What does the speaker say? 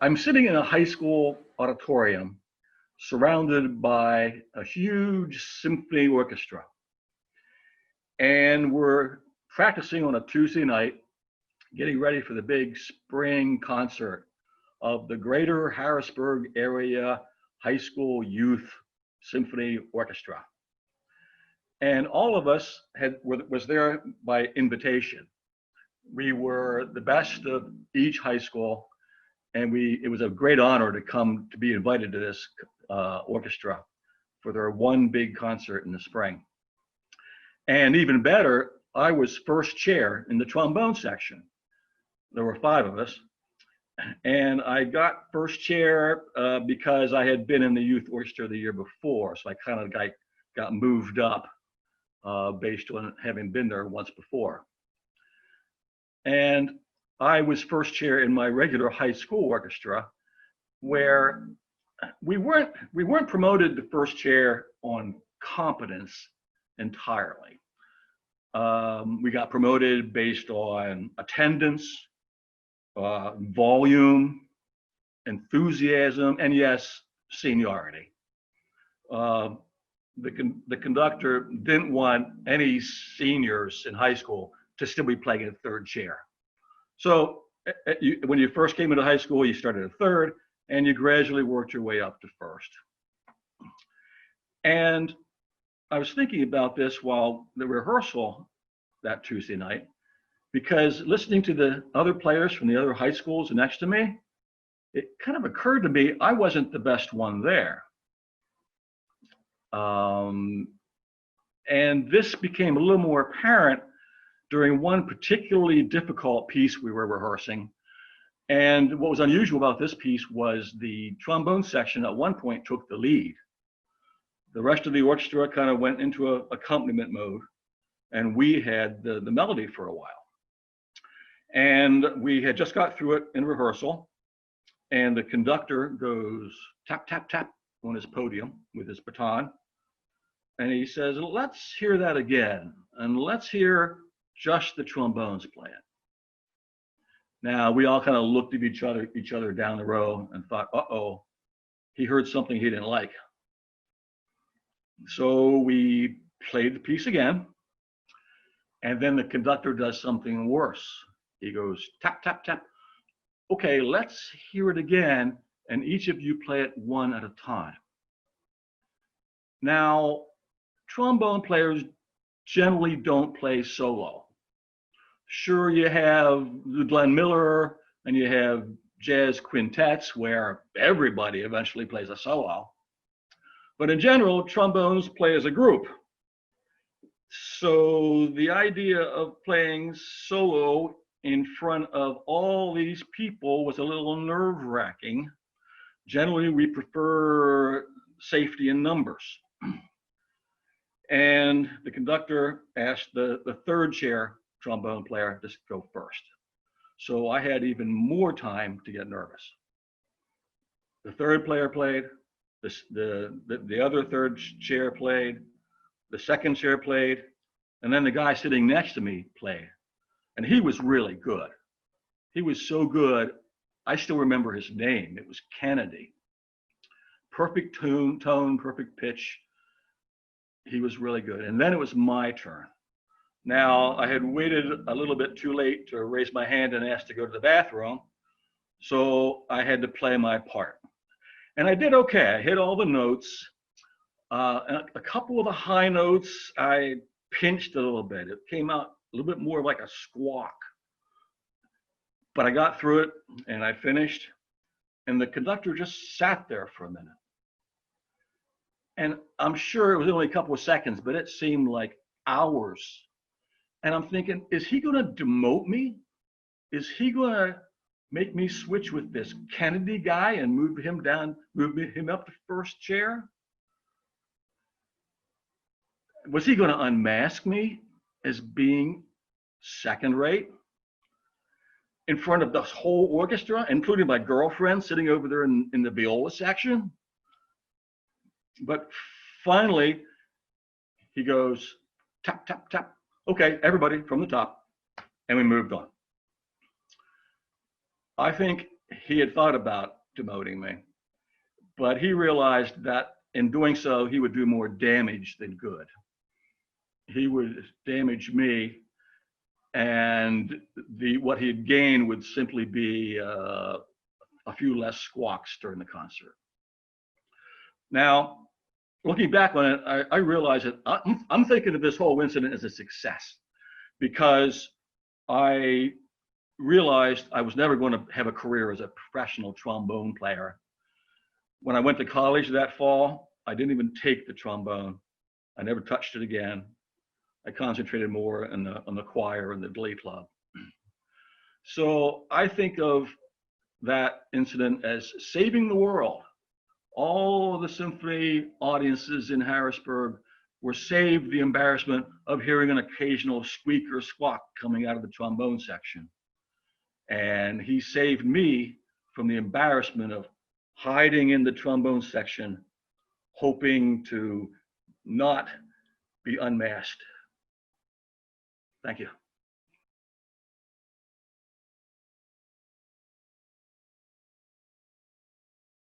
I'm sitting in a high school auditorium surrounded by a huge symphony orchestra. And we're practicing on a Tuesday night, getting ready for the big spring concert of the Greater Harrisburg Area High School Youth Symphony Orchestra. And all of us was there by invitation. We were the best of each high school, and it was a great honor to come to be invited to this orchestra for their one big concert in the spring. And even better, I was first chair in the trombone section. There were 5 of us, and I got first chair because I had been in the youth orchestra the year before, so I kind of got moved up based on having been there once before. And I was first chair in my regular high school orchestra, where we weren't promoted to first chair on competence entirely. We got promoted based on attendance, volume, enthusiasm, and yes, seniority. The conductor didn't want any seniors in high school to still be playing in third chair. So when you first came into high school, you started at third, and you gradually worked your way up to first. And I was thinking about this while the rehearsal that Tuesday night, because listening to the other players from the other high schools next to me, it kind of occurred to me I wasn't the best one there. And this became a little more apparent during one particularly difficult piece we were rehearsing. And what was unusual about this piece was the trombone section at one point took the lead. The rest of the orchestra kind of went into an accompaniment mode, and we had the melody for a while. And we had just got through it in rehearsal, and the conductor goes tap, tap, tap on his podium with his baton. And he says, let's hear that again, and let's hear just the trombones playing. Now, we all kind of looked at each other down the row and thought, uh-oh, he heard something he didn't like. So we played the piece again, and then the conductor does something worse. He goes, tap, tap, tap. Okay, let's hear it again, and each of you play it one at a time. Now, trombone players generally don't play solo. Sure, you have the Glenn Miller and you have jazz quintets where everybody eventually plays a solo. But in general, trombones play as a group. So the idea of playing solo in front of all these people was a little nerve-wracking. Generally, we prefer safety in numbers. And the conductor asked the third chair trombone player to go first. So I had even more time to get nervous. The third player played, the other third chair played, the second chair played, and then the guy sitting next to me played. And he was really good. He was so good, I still remember his name. It was Kennedy. Perfect tone, perfect pitch. He was really good. And then it was my turn. Now, I had waited a little bit too late to raise my hand and ask to go to the bathroom, so I had to play my part. And I did okay. I hit all the notes. And a couple of the high notes, I pinched a little bit. It came out a little bit more like a squawk. But I got through it, and I finished. And the conductor just sat there for a minute. And I'm sure it was only a couple of seconds, but it seemed like hours. And I'm thinking, is he going to demote me? Is he going to make me switch with this Kennedy guy and move him up to first chair? Was he going to unmask me as being second rate in front of the whole orchestra, including my girlfriend sitting over there in the viola section? But finally, he goes, tap, tap, tap. Okay, everybody from the top. And we moved on. I think he had thought about demoting me, but he realized that in doing so, he would do more damage than good. He would damage me, and what he'd gain would simply be a few less squawks during the concert. Now, looking back on it, I realize that I'm thinking of this whole incident as a success, because I realized I was never going to have a career as a professional trombone player. When I went to college that fall, I didn't even take the trombone. I never touched it again. I concentrated more on the choir and the glee club. So I think of that incident as saving the world. All of the symphony audiences in Harrisburg were saved the embarrassment of hearing an occasional squeak or squawk coming out of the trombone section. And he saved me from the embarrassment of hiding in the trombone section, hoping to not be unmasked. Thank you.